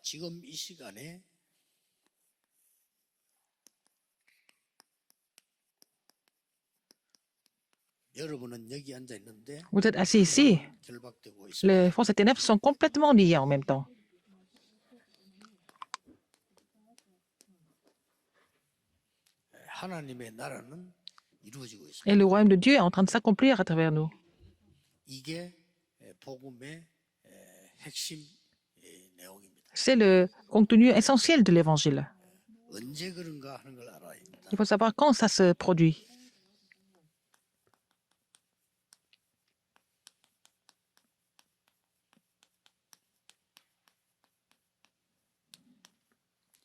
지금 이 시간에 여러분은 여기 앉아 있는데 Vous êtes assis ici. 결박되고 있습니다. Les forces des ténèbres sont complètement liées en même temps. 하나님의 나라는 이루어지고 있습니다. Et le royaume de Dieu est en train de s'accomplir à travers nous. 이게 복음의 핵심 내용입니다. C'est le contenu essentiel de l'évangile. 언제 그런가 하는 걸 알아야 합니다. Il faut savoir quand ça se produit.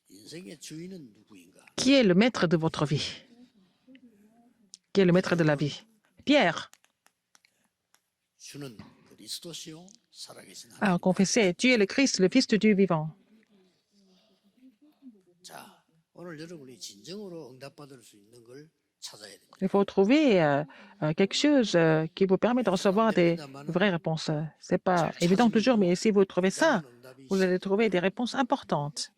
인생의 주인은 누구인가? Qui est le maître de votre vie? Qui est le maître de la vie? Pierre 주는 그리스도시요 살아계신 하나님. a confessé, tu es le Christ, le Fils de Dieu vivant. 자, 오늘 여러분이 진정으로 응답받을 수 있는 걸 찾아야 됩니다. Il faut trouver quelque chose qui vous permet de recevoir des vraies réponses. Ce n'est pas évident toujours, mais si vous trouvez ça, vous allez trouver des réponses importantes.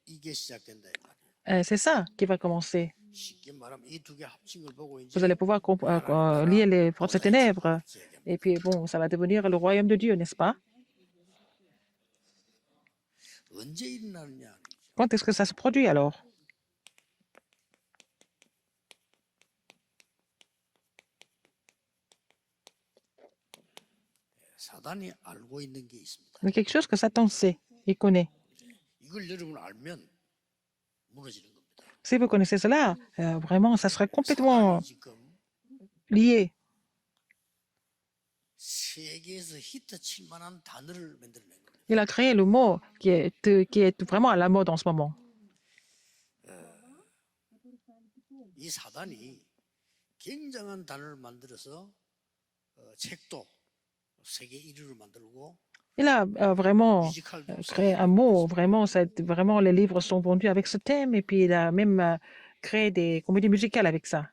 이게 시작된다 이 말이에요. C'est ça qui va commencer. 쉽게 말하면 이 두 개 합친 걸 보고 이제 Vous allez pouvoir lier les forces des ténèbres. Et puis, bon, ça va devenir le royaume de Dieu, n'est-ce pas? 언제 일어나느냐? Quand est-ce que ça se produit alors? 사단이 알고 있는 게 있습니다. Il y a quelque chose que Satan sait, il connaît. 이걸 여러분 알면 무너지는 겁니다. Si vous connaissez cela, vraiment, ça serait complètement 사단이 지금 lié. 세계에서 히트칠 만한 단어를 만들어낸 겁니다. Il a créé le mot qui est vraiment à la mode en ce moment. 이 사단이 굉장한 단어를 만들어서 책도 세계 1위로 만들고 Il a vraiment 뮤지컬도 créé un mot. Vraiment, les livres sont vendus avec ce thème. Et puis, il a même créé des comédies musicales avec ça.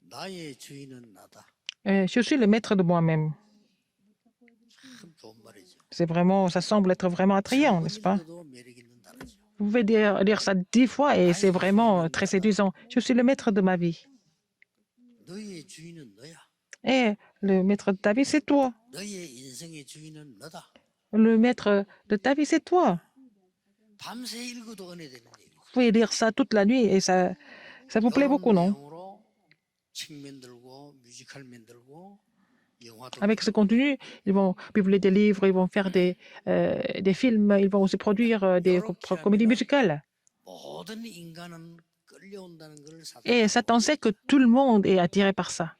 나의 주인은 나다. Je suis le maître de moi-même. 참 좋은 말이죠. Ça semble être vraiment attrayant, n'est-ce pas? 번역해도 매력 있는 단어죠. Vous pouvez dire ça 10 fois et c'est vraiment très séduisant. Je suis le maître de ma vie. 너의 주인은 너야. Et le maître de ta vie, c'est toi. 너의 인생의 주인은 너다. Le maître de ta vie, c'est toi. 밤새 읽어도 은혜되는 얘기. Vous pouvez lire ça toute la nuit et ça vous plaît beaucoup, non? 내용으로 책 만들고 뮤지컬 만들고 영화도 Avec ce contenu, ils vont publier des livres, ils vont faire des films, ils vont aussi produire des comédies musicales. 모든 인간은 끌려온다는 걸 사단. Et Satan sait que tout le monde est attiré par ça.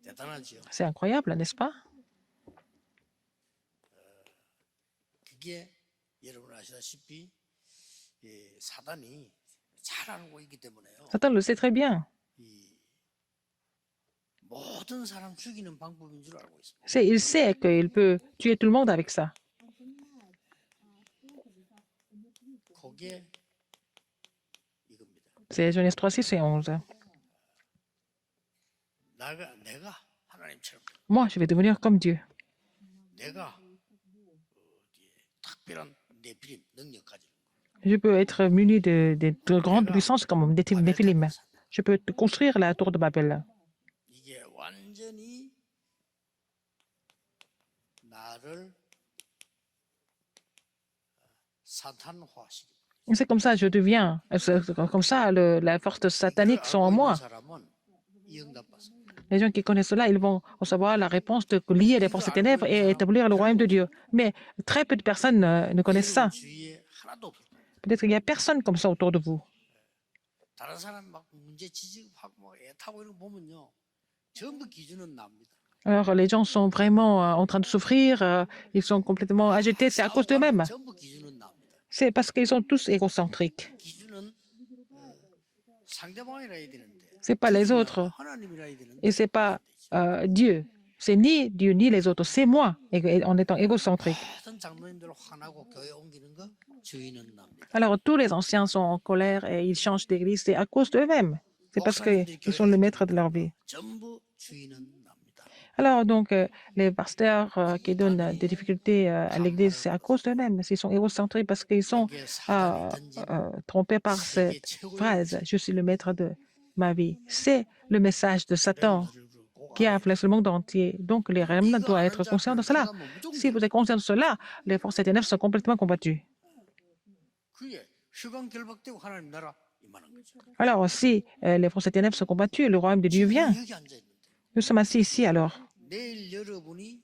대단하죠. C'est incroyable, n'est-ce pas? 그게 여러분 아시다시피 사단이 잘 알고 있기 때문에요. Satan le sait très bien. 이 모든 사람 죽이는 방법인 줄 알고 있습니다. Il sait qu'il peut tuer tout le monde avec ça. 그게 이겁니다. C'est Genèse 3, 6 et 11. 내가 하나님처럼 Moi, je vais devenir comme Dieu. 내가 특별한 네피림 능력 가지고 Je peux être muni de grandes puissances comme des Néphilim. Je peux construire la tour de Babel. 이게 완전히 나를 사탄화시킵니다. C'est comme ça, je deviens. Comme ça, la force satanique sont en moi. 사람은 이 응답 받습니다. Les gens qui connaissent cela, ils vont recevoir la réponse de lier les forces des ténèbres et établir le royaume de Dieu. Mais très peu de personnes ne connaissent ça. 주위에 하나도 없을 겁니다. Peut-être qu'il n'y a personne comme ça autour de vous. 다른 사람 막 문제 지적하고 막 애타고 이런 거 보면요, 전부 기준은 납니다. Alors, les gens sont vraiment en train de souffrir, ils sont complètement agités, c'est à cause d'eux-mêmes. 전부 기준은 납니다. C'est parce qu'ils sont tous égocentriques. 기준은 상대방이라 해야 되는데, C'est pas les autres 하나님이라 해야 되는데, et c'est pas Dieu. C'est ni Dieu ni les autres, c'est moi, en étant égocentrique. 모든 장로님들 화나고 교회 옮기는 거 주인은 납니다. Alors, tous les anciens sont en colère et ils changent d'église, c'est à cause d'eux-mêmes. C'est parce qu'ils 목사님들이 sont le maître de leur vie. 전부 주인은 납니다. Alors, donc, les pasteurs qui donnent des difficultés à l'église, c'est à cause d'eux-mêmes. Ils sont égocentriques parce qu'ils sont 여기에 사단이 던진 trompés par 세계 cette 최고의 phrase, je suis le maître de ma vie. C'est le message de Satan 메시지를 꼭 qui a 알아야 influencé le monde entier. Donc, les remnants 이거 doivent 아는 être conscients de 자들은 cela. 들어가면 무조건 Si vous êtes conscient de cela, les forces des ténèbres sont complètement combattues. 그게 휴강 결박되고 하나님 나라 임하는 거죠. Alors, si les forces des ténèbres sont combattues, le royaume de Dieu 지금 vient. 여기 앉아 있는데 Nous sommes assis ici alors. 내일 여러분이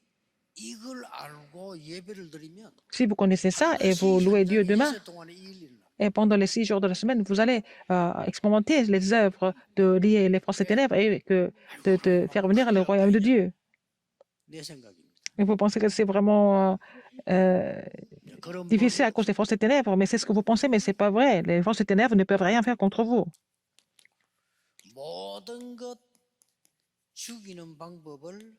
이걸 알고 예배를 드리면 Si vous connaissez ça et vous louez Dieu demain, 동안에 이 일이 일어나. et pendant les 6 jours de la semaine, vous allez expérimenter les œuvres de lier les forces des ténèbres et de faire venir le royaume de Dieu. 내 생각입니다. Et vous pensez que c'est vraiment 그런 difficile à cause des forces des ténèbres, mais c'est ce que vous pensez, mais ce n'est pas vrai. Les forces des ténèbres ne peuvent rien faire contre vous. 모든 것 죽이는 방법을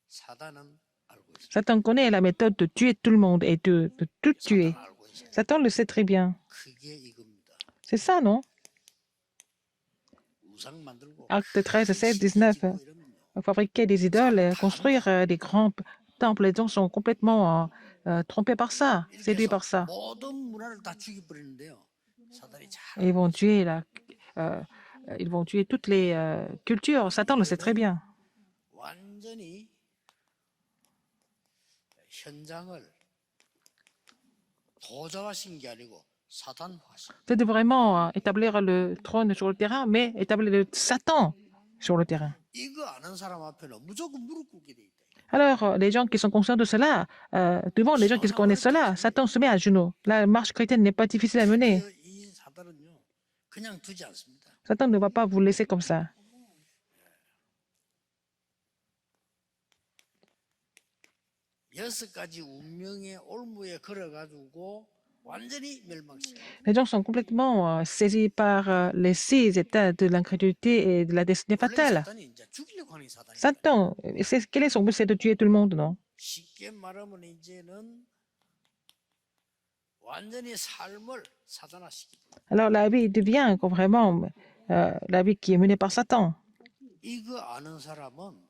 사단은 알고 있습니다. Satan connaît la méthode de tuer tout le monde et de tout tuer. 사단은 알고 있어요. Satan le sait très bien. 그게 이겁니다. C'est ça, non? 우상 만들고 Acte 13, 16, 19. 뭐 이러면요. Fabriquer des idoles, construire des grands temples, les gens sont complètement trompés par ça, 이렇게 séduits 해서 par ça. 모든 문화를 다 죽여버리는데요. 사단이 잘 Et ils vont tuer ils vont tuer toutes les cultures. Satan le sait très bien. 완전히 현장을 도자화신 게 아니고 사단화신. C'est de vraiment établir le trône sur le terrain, mais établir le Satan sur le terrain. 이거 아는 사람 앞에는 무조건 무릎 꿇게 돼 있다. Alors, les gens qui sont conscients de cela, devant les gens qui connaissent cela, Satan se met à genoux. La marche chrétienne n'est pas difficile à mener. 이 사단은요 그냥 두지 않습니다. Satan ne va pas vous laisser comme ça. 여섯 가지 운명의 올무에 걸어가지고 완전히 멸망시켜. Les gens sont complètement saisis par les 6 états de l'incrédulité et de la destinée 원래 fatale. 사단이 이제 죽이려고 하는 사단이. Satan, quel est son but? C'est de tuer tout le monde, non? 쉽게 말하면 이제는 완전히 삶을 사단화시키고 Alors la vie devient vraiment la vie qui est menée par Satan. 이거 아는 사람은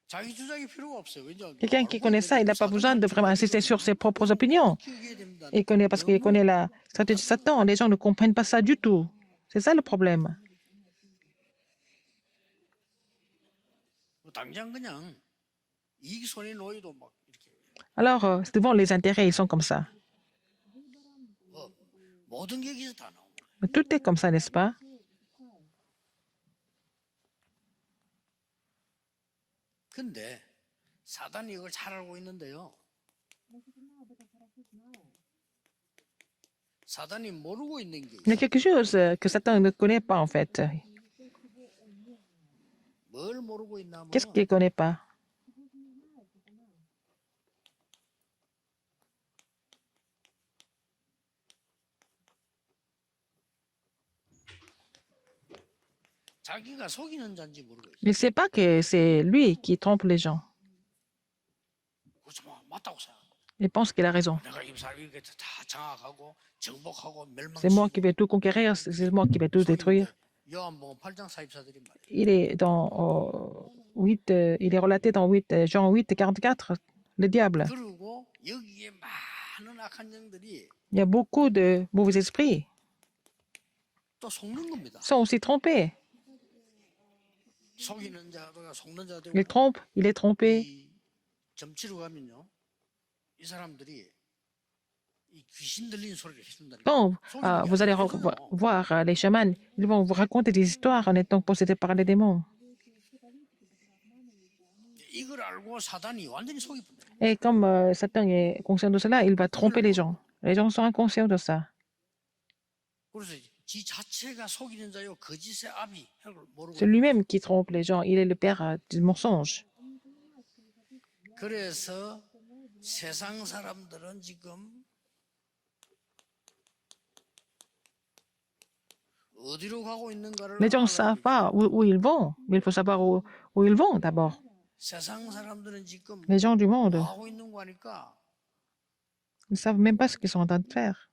자기 주장이 필요가 없어요. 왜냐하면 Quelqu'un qui connaît ça, il n'a pas besoin de vraiment insister sur ses propres opinions. Parce qu'il connaît la stratégie de Satan, les gens ne comprennent pas ça du tout. C'est ça le problème. 당장 그냥 이익 손해 놓여도 막 이렇게 Alors, devant les intérêts, ils sont comme ça. 모든 게 여기서 다 나오는 거예요. Tout est comme ça, n'est-ce pas? 근데 사단이 이걸 잘 알고 있는데요. 사단이 모르고 있는 게 Il y a 있어요. quelque chose que Satan ne connaît pas, en fait. 뭘 모르고 있냐면 Qu'est-ce qu'il ne connaît pas? 자기가 속이는 자인지 모르고 있어요. Il ne sait pas que c'est lui qui trompe les gens. 그래서 뭐 맞다고 생각. Il pense qu'il a raison. 내가 이 사람 이렇게 다 장악하고 정복하고 C'est moi 멸망시키고. qui vais tout conquérir, c'est moi qui vais tout détruire. 요한복음 8장 44절이 말이에요. Il est dans il est relaté dans Jean 8, 44, le diable. 그리고 여기에 많은 악한 영들이 Il y a beaucoup de mauvais esprits 또 속는 겁니다. qui sont aussi trompés. 속이는 자가 속는 자도 Il trompe, il est trompé. 이 점치러 가면요, 이 사람들이 이 귀신 들린 소리를 해준다는 Quand 거예요. vous allez voir les chamans, ils vont vous raconter des histoires en étant possédés par les démons. 이걸 알고 사단이 완전히 속이 분다. Et comme Satan est conscient de cela, il va tromper les gens. Les gens sont inconscients de ça. 그래서 지 자체가 속이는 자요 거짓의 아비 를 모르고. C'est lui-même qui trompe les gens. Il est le père du mensonge. 그래서 세상 사람들은 지금 어디로 가고 있는가를 Les gens ne savent pas où ils vont, mais il faut savoir où ils vont d'abord. 세상 사람들은 지금 Les gens du monde, 뭐 하고 있는 거 하니까 ils ne savent même pas ce qu'ils sont en train de faire.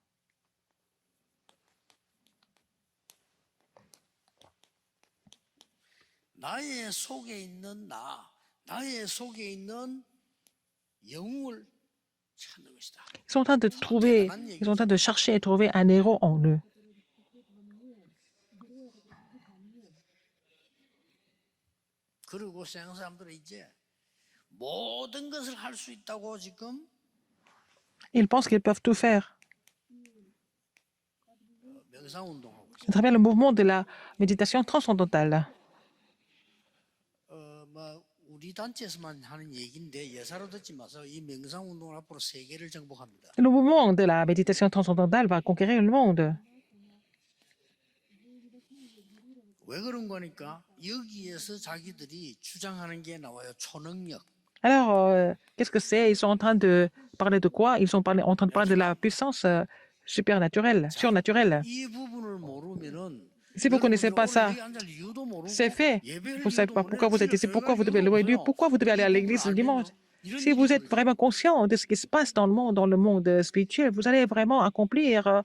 나의 속에 있는 나의 속에 있는 영웅을 찾는 것이다. Ils sont en train de trouver, ils sont en train de chercher et trouver un héros en eux. 그리고 세상 사람들은 이제 모든 것을 할 수 있다고 지금 Ils pensent qu'ils peuvent tout faire. 명상 운동하고 있어요. À travers le mouvement de la méditation transcendantale. 뭐 우리 단체에서만 하는 얘기인데 예사로 듣지 마서 이 명상 운동을 앞으로 세계를 정복합니다. Le mouvement de la méditation transcendantale va conquérir le monde. 왜 그런 거니까 여기에서 자기들이 주장하는 게 나와요. 초능력. Alors, qu'est-ce que c'est? Ils sont en train de parler de quoi? Ils sont en train de parler de la puissance supernaturelle, surnaturelle. 이 부분을 모르면은 Si vous ne connaissez pas ça, 여기 앉을 이유도 모르고 c'est fait. 예배를 Vous ne savez 이유도 pas pourquoi vous êtes ici, 모르고 pourquoi vous devez 이유도 louer Dieu, 없어요. pourquoi vous devez aller à 이 l'église le 부분을 dimanche. 알면요, 이런 Si vous 일이 êtes 벌어져요. vraiment conscient de ce qui se passe dans le monde spirituel, vous allez vraiment accomplir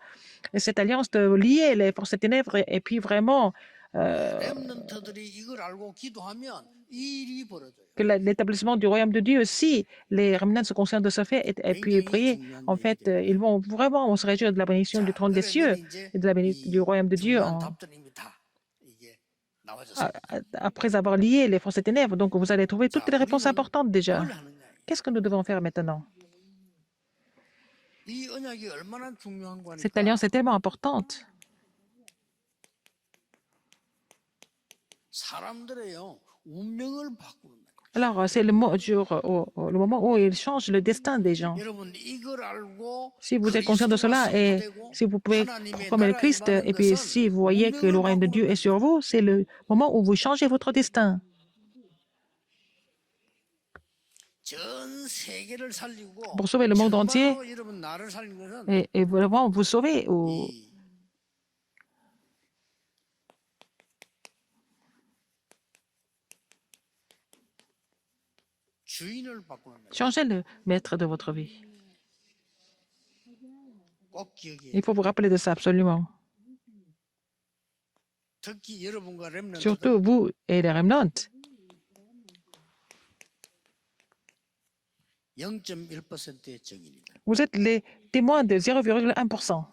cette alliance de lier les forces des ténèbres et puis vraiment 렘넌트들이 이걸 알고 기도하면 이 일이 벌어져요. que l'établissement du royaume de Dieu, si les remnants sont conscients de ce fait et puis prier, en fait, ils vont vraiment se réjouir de la bénédiction du 자, trône des cieux 그러면 이제 et de la du royaume de Dieu 중요한 답들입니다. 다 이게 나와졌어요. après avoir lié les forces des ténèbres. Donc, vous allez trouver toutes 자, les réponses 우리는 importantes déjà. 뭘 하느냐? Qu'est-ce que nous devons faire maintenant? 이 언약이 얼마나 중요한 Cette 거니까 alliance est tellement importante. 사람들의요 운명을 바꾸는 거예요. Alors, c'est le moment où il change le destin des gens. 여러분 이걸 알고 Si vous êtes conscient de cela et si vous pouvez proclamer le Christ, et puis si vous voyez que le royaume de Dieu est sur vous, c'est le moment où vous changez votre destin. 전 세계를 살리고 Pour sauver le monde entier 정말로 여러분 나를 살린 것은 et vraiment vous sauver. 이 주인을 바꾸는 거예요. Changez le maître de votre vie. 꼭 기억해야 Il faut vous rappeler de ça absolument. 특히 여러분과 렘넌트들 Surtout vous et les remnants. 0.1%의 정인이다. Vous êtes les témoins de 0,1%.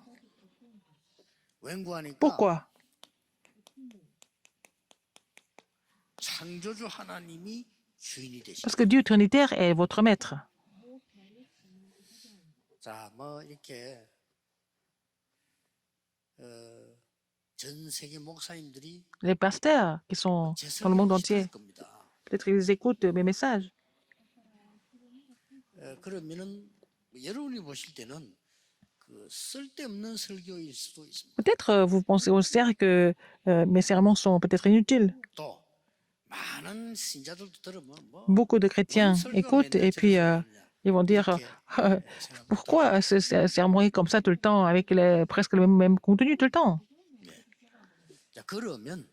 웬구하니까 Pourquoi? 창조주 하나님이 주인이 되시죠. Parce que Dieu Trinitaire est votre maître. 자, 뭐 이렇게 전 세계 목사님들이 Les pasteurs qui sont 제 dans le monde 설교를 entier, 시청할 겁니다. peut-être qu'ils écoutent mes messages. 그러면은 여러분이 보실 때는 그 쓸데없는 설교일 수도 있습니다. Peut-être vous pensez au cerf que mes sermons sont peut-être inutiles. 또 많은 신자들도 들으면 뭐 Beaucoup de chrétiens 설교가 écoutent 맨날 et puis 저런 소리 하느냐. ils vont dire 이렇게 생각합니다. pourquoi ce sermon est comme ça tout le temps avec presque le même contenu tout le temps. 자, 그러면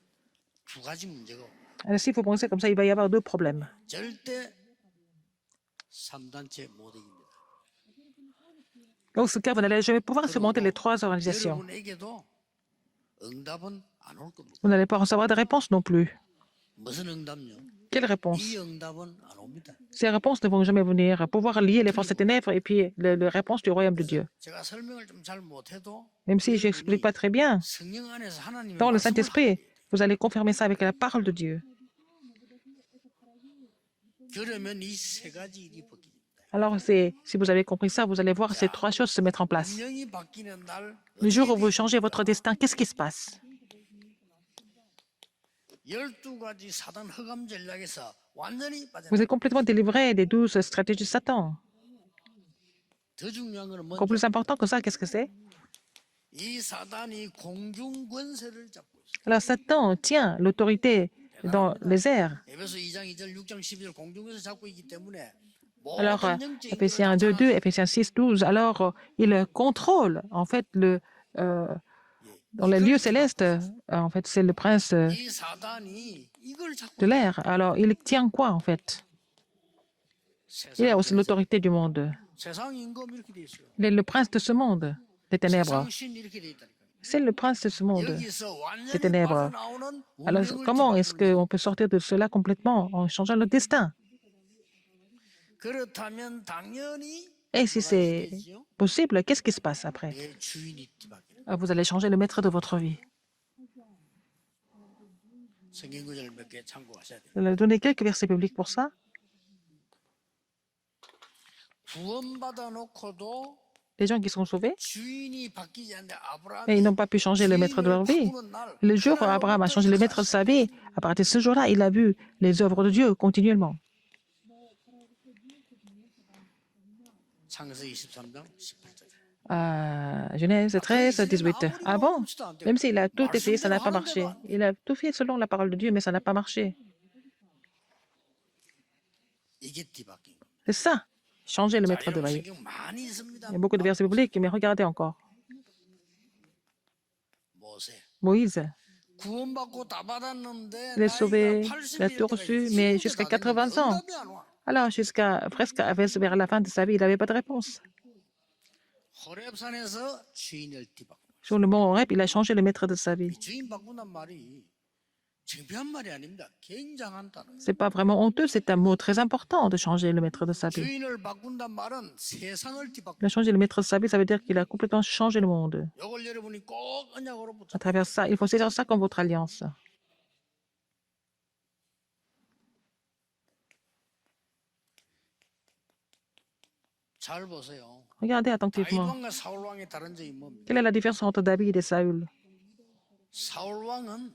두 가지 문제가 옵니다. Alors, si vous pensez comme ça, il va y avoir deux problèmes. 절대 3단체 못 이깁니다. Dans ce cas, vous n'allez jamais pouvoir surmonter les trois organisations. 여러분에게도 응답은 안 올 겁니다. Vous n'allez pas recevoir de réponse non plus. 무슨 응답요? Quelle réponse? 이 응답은 안 옵니다. Ces réponses ne vont jamais venir. Pouvoir lier les forces des ténèbres et puis les réponses du royaume de Dieu. 제가 설명을 좀 잘 못해도 Même si je n'explique pas très bien, 성령 안에서 하나님의 dans le 말씀을 Saint-Esprit, 하게 돼요. vous allez confirmer ça avec la parole de Dieu. 그러면 이 세 가지 일이 바뀝니다. Alors, si vous avez compris ça, vous allez voir ces trois choses se mettre en place. 운명이 바뀌는 날 Le jour où vous 어떻게 changez votre destin, qu'est-ce qui se passe? 12가지 사단 흑암 전략에서 완전히 Vous 빠져나가요. êtes complètement délivré des 12 stratégies de Satan. 더 중요한 거는 Encore 먼저 plus important que ça, qu'est-ce que c'est? 이 사단이 공중 권세를 잡고 있어요. Alors, Satan tient l'autorité dans les airs. 에베소 2장 2절 6장 12절 공중 권세 잡고 있기 때문에 Alors, 모든 영적인 Éphésiens 것을 2, 2, Éphésiens 6, 12, alors il contrôle, en fait, dans les lieux célestes, en fait, c'est le prince 이 사단이 이걸 잡고 de l'air. Alors, il tient quoi, en fait? Il a aussi l'autorité du monde. 세상 임금 이렇게 돼 있어요. Il est le prince de ce monde, des ténèbres. 세상 신 이렇게 돼 있다니까요. C'est le prince de ce monde, 여기서 des 완전히 ténèbres. 빠져나오는 Alors, 운명을 comment est-ce 뒤바꾸는 qu'on peut sortir de cela complètement en changeant le destin? 그렇다면 당연히 Et si 뭐가 c'est 되지요? possible, qu'est-ce qui se passe après? 내 주인이 뒤바뀌는 Vous allez changer le maître de votre vie. 성경 구절 몇 개 참고하셔야 돼요. Je vais donner quelques versets bibliques pour ça. 구원받아 놓고도 Les gens qui sont sauvés, 주인이 바뀌지 않는데 mais ils 아브라함이 n'ont pas pu changer le maître de leur vie. 바꾸는 날 Le jour où Abraham a changé le maître de sa vie, à partir de ce jour-là, il a vu les œuvres de Dieu continuellement. 창세기 23장 18절. Genèse 13, 18. Ah bon? Même s'il a tout essayé, ça n'a pas marché. Il a tout fait selon la parole de Dieu, mais ça n'a pas marché. 이게 뒤바뀐 거. C'est ça, changer le 자, maître de 여러분 vie. 성경 많이 있습니다. Il y a beaucoup de versets bibliques, mais regardez encore. 모세 Moïse, 구원받고 다 받았는데 il est sauvé, 나이가 il a 80일 tout reçu, mais jusqu'à 80 ans. Alors, jusqu'à presque vers la fin de sa vie, il n'avait pas de réponse. 호렙산에서 주인을 뒤바꾼 Sur le mont Horeb, il a changé le maître de sa vie. 주인 바꾼단 말이 창피한 말이 아닙니다. 굉장한 단어. C'est pas vraiment honteux, c'est un mot très important de changer le maître de sa vie. 주인을 바꾼단 말은 세상을 뒤바꾼. Il a changé le maître de sa vie, ça veut dire qu'il a complètement changé le monde. 이걸 여러분이 꼭 언약으로 붙잡. À travers ça, il faut saisir ça comme votre alliance. 잘 보세요. Regardez 다윗 attentivement. 왕과 사울 왕의 다른 점이 뭡니까? Quelle est la différence entre David et Saül? 사울 왕은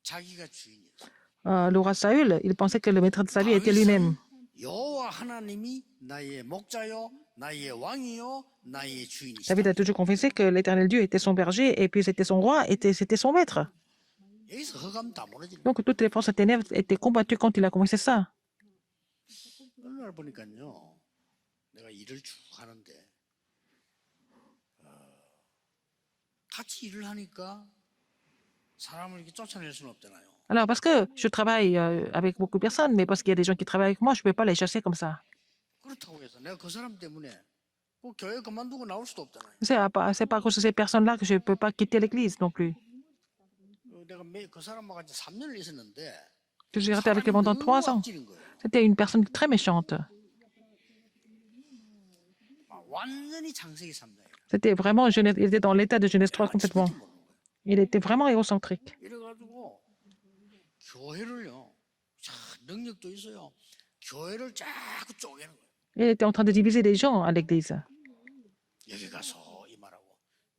자기가 주인이었어요. Le roi Saül, il pensait que le maître de sa vie était lui-même. 여호와 하나님이 나의 목자요, 나의 왕이요, 나의 주인이시다. David a toujours confessé que l'éternel Dieu était son berger, et puis c'était son roi, et c'était son maître. 여기서 허감 다 무너지는. Donc toutes les forces des ténèbres étaient combattues quand il a confessé ça. 어느 날 보니까요, 내가 일을 쭉 하는데 같이 일을 하니까 사람을 이렇게 쫓아낼 수는 없잖아요. Alors, parce que je travaille avec beaucoup de personnes, mais parce qu'il y a des gens qui travaillent avec moi, je ne peux pas les chasser comme ça. 그렇다고 해서 내가 그 사람 때문에 꼭 교회 그만두고 나올 수도 없잖아요. C'est pas à cause de ces personnes-là que je ne peux pas quitter l'église non plus. 내가 그 사람과 같이 3년을 있었는데 Je suis resté avec lui pendant 3 ans. 찌른 거예요. C'était une personne très méchante. 완전히 창세기 3장이에요. C'était vraiment, il était dans l'état de Genèse 3 complètement. Il était vraiment égocentrique. 이래가지고 교회를요, 자, 능력도 있어요. 교회를 자꾸 쪼개는 거예요. Il était en train de diviser les gens à l'église. 여기 가서 이 말하고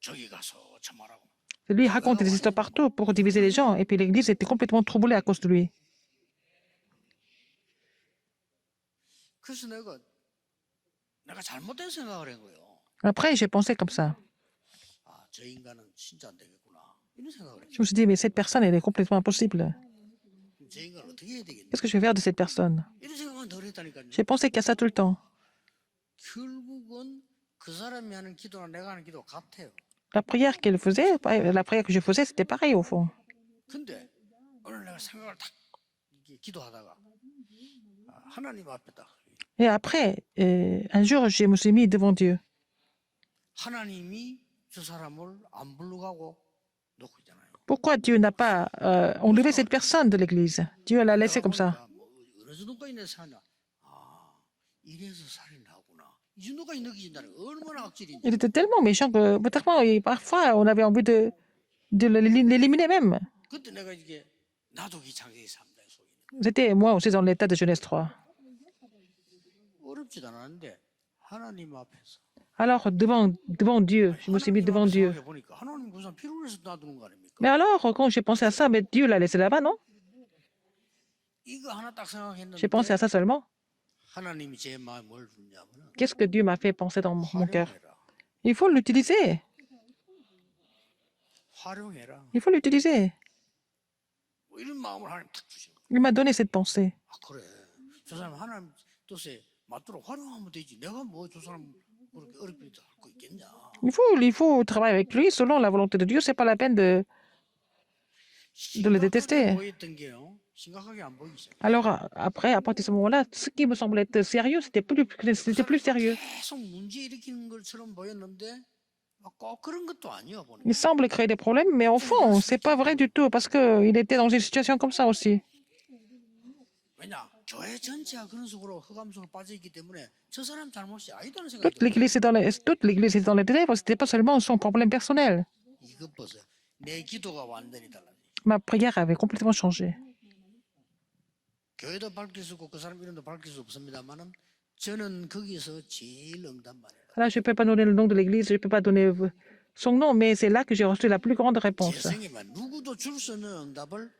저기 가서 저 말하고. Lui, il raconte des histoires partout pour diviser les gens, et puis l'église était complètement troublée à cause de lui. 그래서 내가 잘못된 생각을 한 거예요. Après, j'ai pensé comme ça. 아, 저 인간은 진짜 안 되겠구나. 이런 생각을 했죠. Je me suis dit, mais cette personne, elle est complètement impossible. 저 인간 어떻게 해야 되겠냐. Qu'est-ce que je vais faire de cette personne? 이런 생각만 덜 했다니까요. J'ai pensé qu'à ça tout le temps. 결국은 그 사람이 하는 기도나 내가 하는 기도 같아요. La prière qu'elle faisait, la prière que je faisais, c'était pareil au fond. 근데 오늘 내가 생각을 딱 이렇게 기도하다가 하나님 앞에 딱 Et après, un jour, je me suis mis devant Dieu. 하나님이 저 사람을 안 불러가고 놓고 있잖아요. Pourquoi Dieu n'a pas enlevé cette personne de l'église? Dieu l'a laissée comme ça. 어느 정도까지 내 사냐? 아, 이래서 살이 나구나. 이 정도까지 느껴진다는 거 얼마나 악질인지. Il était tellement méchant que parfois, on avait envie de l'éliminer même. 그때 내가 이게 나도 이 창세기 3장에 속에 C'était moi aussi dans l'état de Genèse 3. 어렵지도 않았는데 하나님 앞에서. Alors, devant Dieu, je me suis mis devant Dieu. 보니까 하나님 그 사람 필요로 해서 놔두는 거 아닙니까? Mais alors, quand j'ai pensé à ça, mais Dieu l'a laissé là-bas, non? 이거 하나 딱 생각했는데 J'ai pensé à ça seulement. 하나님이 제 마음에 뭘 주냐면 Qu'est-ce que Dieu m'a fait penser dans mon cœur? 활용해라. Il faut l'utiliser. 활용해라. Il faut l'utiliser. 뭐 이런 마음을 하나님 탁 주신 거예요. Il m'a donné cette pensée. 아 그래. 저 사람 하나님 뜻에 맞도록 활용하면 되지. 내가 뭐 저 사람 그렇게 어렵게 할 거 있겠냐. Il faut travailler avec lui selon la volonté de Dieu. C'est pas la peine de le détester. 보였던 게요. 심각하게 안 보이기 시작. Alors après, à partir de ce moment-là, ce qui me semblait être sérieux, c'était plus sérieux. 계속 문제 일으키는 것처럼 보였는데 꼭 그런 것도 아니야 보니까. Il semble créer des problèmes, mais au fond, c'est pas vrai du tout, parce qu'il était dans une situation comme ça aussi. 왜냐? 교회 전체가 그런 속으로 흑암 속으로 빠져 있기 때문에 저 사람 잘못이 아니다는 생각이 Toute l'Église toute l'Église est dans les ténèbres, c'était pas seulement son problème personnel. 이것 보세요. 내 기도가 완전히 달라져. Ma prière avait complètement changé. 교회도 밝힐 수 없고 그 사람 이름도 밝힐 수 없습니다만은 저는 거기서 제일 응답 말이에요. Là, je ne peux pas donner le nom de l'Église, je ne peux pas donner son nom, mais c'est là que j'ai reçu la plus grande 제 réponse. 생에만 누구도 줄 수 없는 응답을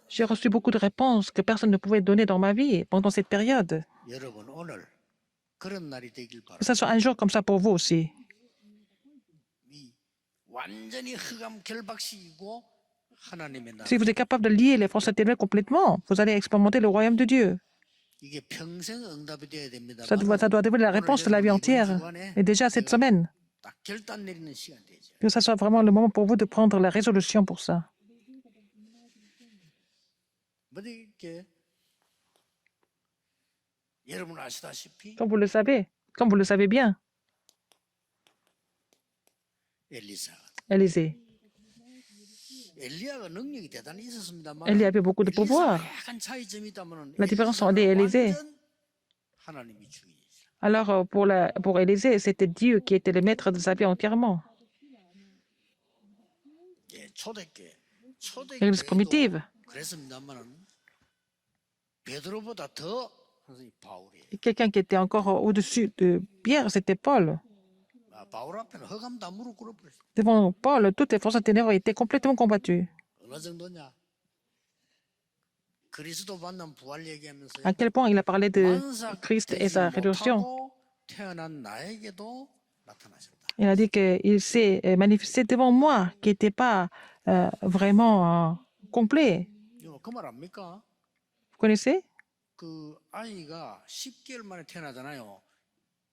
J'ai reçu beaucoup de réponses que personne ne pouvait donner dans ma vie pendant cette période. 여러분 오늘 그런 날이 되길 Que ce 바랍니다. soit un jour comme ça pour vous aussi. 이 완전히 흑암 결박식이고 하나님의 나라. Si vous êtes capable de lier les forces ténèbres complètement, vous allez expérimenter le royaume de Dieu. 이게 평생 응답이 돼야 됩니다. Ça doit devenir la réponse de la vie entière. Et déjà cette semaine, 딱 결단 내리는 시간 되죠. que ce soit vraiment le moment pour vous de prendre la résolution pour ça. 뭐지 이게 여러분 아시다시피 Comme vous le savez bien, 엘리사가 Élisée. 엘리야가 능력이 대단히 있었습니다만 Élie avait beaucoup de pouvoir. 약간 차이점이 있다면은 La différence entre Élisée. 완전 하나님이 주인이시라. Alors pour Élisée, c'était Dieu qui était le maître de sa vie entièrement. 예, 초대교회 L'église primitive. 그랬습니다만은 베드로보다 더 선생님 바울이에요. Et quelqu'un qui était encore au-dessus de Pierre, c'était Paul. 바울 앞에는 허감 다 무릎 꿇어버렸어요. Devant Paul, toutes les forces ténèbres étaient complètement combattues. 어느 정도냐? 그리스도 만난 부활 얘기하면서 À quel point il a parlé de Christ et sa rédemption. 태어난 나에게도 나타나셨다. Il a dit qu'il s'est manifesté devant moi, qui n'était pas vraiment complet. 그 말 압니까? Vous connaissez? 그 아이가 10개월 만에 태어나잖아요.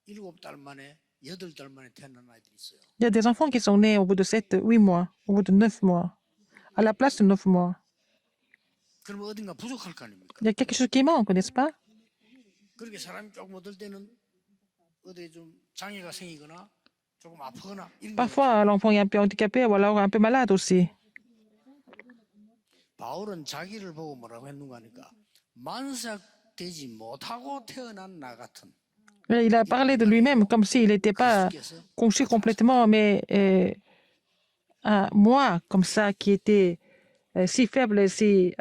7달 만에, 8달 만에 태어난 아이들이 있어요. Il y a des enfants qui sont nés au bout de 7, 8 mois, au bout de 9 mois, à la place de 9 mois. 그러면 어딘가 부족할 거 아닙니까? Il y a quelque chose qui manque, n'est-ce pas? 그렇게 사람이 조금 얻을 때는 어디 좀 장애가 생기거나 조금 아프거나 이런 게 Parfois, l'enfant est un peu handicapé ou alors un peu malade aussi. 바울은 자기를 보고 뭐라고 했는가 하니까 만삭되지 못하고 태어난 나 같은 Et il a parlé de lui-même comme s'il n'était pas 그리스도께서 conçu complètement, mais un moi comme ça qui était si faible et si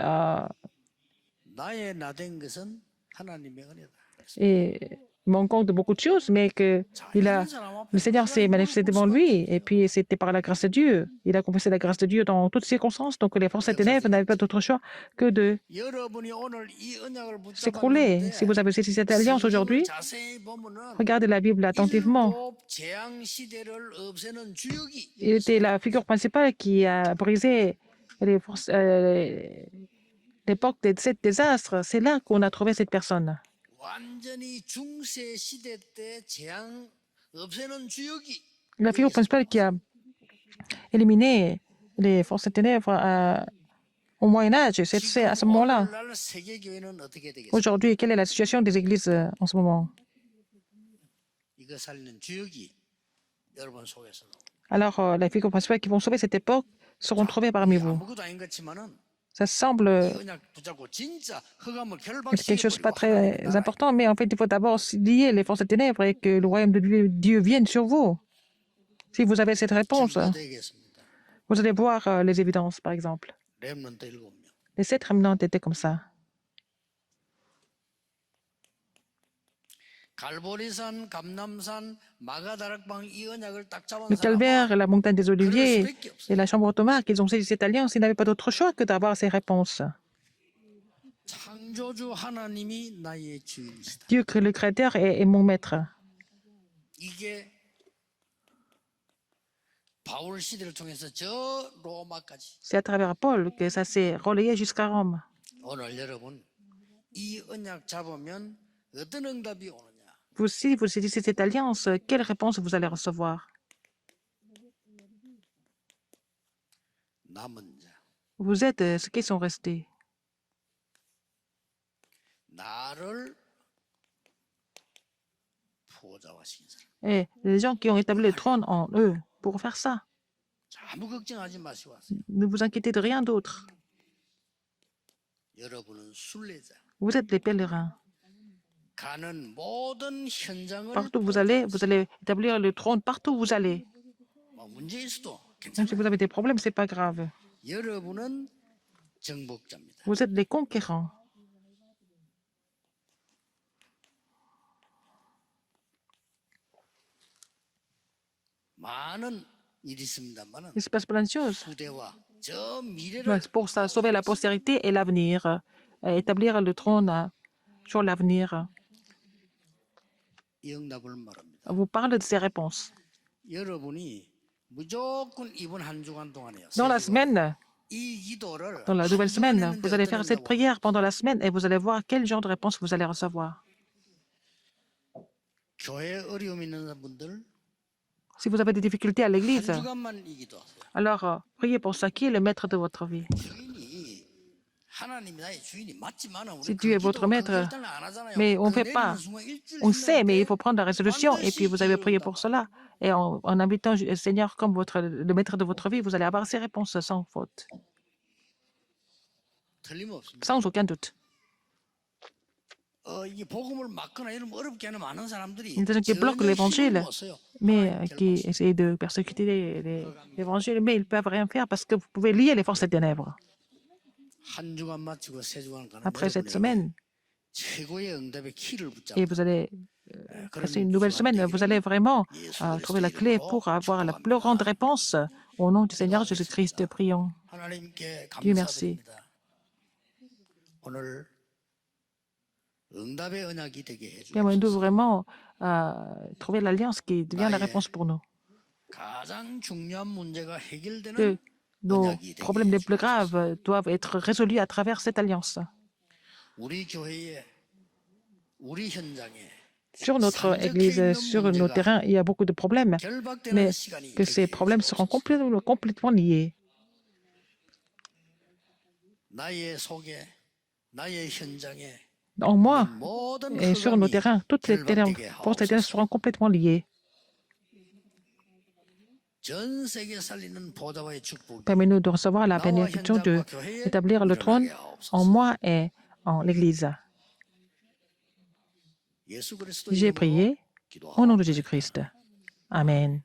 나의 나 된 것은 하나님의 은혜다. et manquant de beaucoup de choses, mais que 자, il a, 이런 사람 앞에 le Seigneur s'est manifesté devant lui, et puis c'était par la grâce de Dieu. Il a confessé la grâce de Dieu dans toutes circonstances, donc les forces des ténèbres n'avaient pas d'autre choix que de 여러분이 오늘 이 언약을 s'écrouler. Si vous avez saisi cette alliance aujourd'hui, 자세히 보면은 regardez la Bible attentivement. 일곱 재앙 시대를 없애는 주역이 Il était la figure principale qui a brisé les forces, l'époque des 7 désastres. C'est là qu'on a trouvé cette personne. 완전히 중세 시대 때 재앙 없애는 주역이 La figure principale qui a éliminé les forces des ténèbres au Moyen Âge, c'est à ce moment-là. 오늘날 세계 교회는 어떻게 되겠어요? Aujourd'hui, quelle est la situation des églises en ce moment? 이거 살리는 주역이 여러분 속에서 Alors, les figures principales qui vont sauver cette époque seront trouvées parmi vous. 아무것도 아닌 것 같지만은 Ça semble 이 언약 붙잡고 진짜 흑암을 être quelque chose de pas 결박시켜버리고 très important, mais en fait, il faut d'abord lier les forces des ténèbres et que le royaume de Dieu vienne sur vous. Si vous avez cette réponse, 되겠습니다. vous allez voir les évidences, par exemple. 렘넌트 7명. Les 7 remnants étaient comme ça. 갈보리산, 감남산, 마가다락방 이 언약을 딱 잡은 Le 사람은 calvaire, la montagne des 그럴 oliviers 수밖에 없어요. et la chambre automatique, ils ont saisi cette alliance. Ils n'avaient pas d'autre choix que d'avoir ces réponses. 창조주 하나님이 나의 주인이시다. Dieu, le Créateur, est mon maître. 이게 바울 시대를 통해서 저 로마까지 C'est à travers Paul que ça s'est relayé jusqu'à Rome. 오늘 여러분 이 언약 잡으면 어떤 응답이 오느냐? Vous, si vous saisissez cette alliance, quelle réponse vous allez recevoir? 남은 자 Vous êtes ceux qui sont restés. 나를 보좌화시킨 사람. Et les gens qui ont établi le trône en eux pour faire ça. 아무 걱정하지 마시고 하세요. Ne vous inquiétez de rien d'autre. 여러분은 순례자. Vous êtes des pèlerins. 가는 모든 현장을 Partout où vous allez établir le trône partout où vous allez. 뭐 문제 있어도 Même si 괜찮아요. vous avez des problèmes, c'est pas grave. 여러분은 정복자입니다. Vous êtes des conquérants. 많은 일이 있습니다만은 Il se passe plein de choses. 후대와 저 미래를 Ouais, c'est pour ça, sauver la postérité et l'avenir. Établir le trône sur l'avenir. 이 응답을 말합니다. On vous parle de ces réponses. 여러분이 무조건 이번 한 주간 동안에요. Dans la semaine, 이 기도를 dans la nouvelle 한 주간 semaine, 했는데 vous allez faire cette 어떠냐고. prière pendant la semaine et vous allez voir quel genre de réponse vous allez recevoir. 교회 어려움 있는 분들 Si vous avez des difficultés à 한 l'église, 주간만 이 기도하세요. alors priez pour ça. Qui est le maître de votre vie? 주인이 하나님이 나의 주인이 맞지만은 우리 Si 그 Dieu est 기도 votre 그 maître, 결단을 안 하잖아요. mais on ne 그 fait pas. 내리는 순간 일주일 On sait, mais il 지났는데 faut prendre la résolution et puis vous avez prié pour cela. Et en invitant le Seigneur comme le maître de votre vie, vous allez avoir ces réponses sans faute, 틀림없습니다. sans aucun doute. 이 복음을 막거나 이런 어렵게 하는 많은 사람들이 Il y a des gens qui bloquent 전혀 l'évangile, 힘을 못 써요. mais 하나님 qui 결박시. essayent de persécuter l'évangile, mais ils ne peuvent rien faire parce que vous pouvez lier les forces des ténèbres. 한 주간 마치고 세 주간 가는 Après cette 여러분에게 semaine, 최고의 응답의 키를 et 붙잡고 vous allez 그런 passer une nouvelle semaine, vous allez vraiment trouver la clé pour avoir la plus grande réponse. Au nom du Seigneur Jésus-Christ, prions. 하나님께 Dieu merci. 감사드립니다. 오늘 응답의 언약이 되게 Permettez-nous 해주옵소서. vraiment trouver l'alliance qui devient la réponse pour nous. 가장 중요한 문제가 Que 해결되는 nos 언약이 되게 problèmes les plus 해주옵소서. graves doivent être résolus à travers cette alliance. 우리 교회에 우리 현장에 Sur notre église, sur nos terrains, il y a beaucoup de problèmes, 결박되는 mais 시간이 que ces 되게 problèmes seront 해주옵소서. complètement liés. 나의 속에 나의 현장에 En moi 모든 et sur nos 흑암이 terrains, toutes les 결박되게 forces des ténèbres 하옵소서. seront complètement liées. 전 세계 살리는 보좌와의 축복이 Permettez-nous de recevoir la 나와 bénédiction 현장과 교회에 d'établir le trône 일어나게 en 하옵소서. moi et en l'église. 예수 그리스도 J'ai 이름으로 prié au nom de Jésus-Christ. Amen.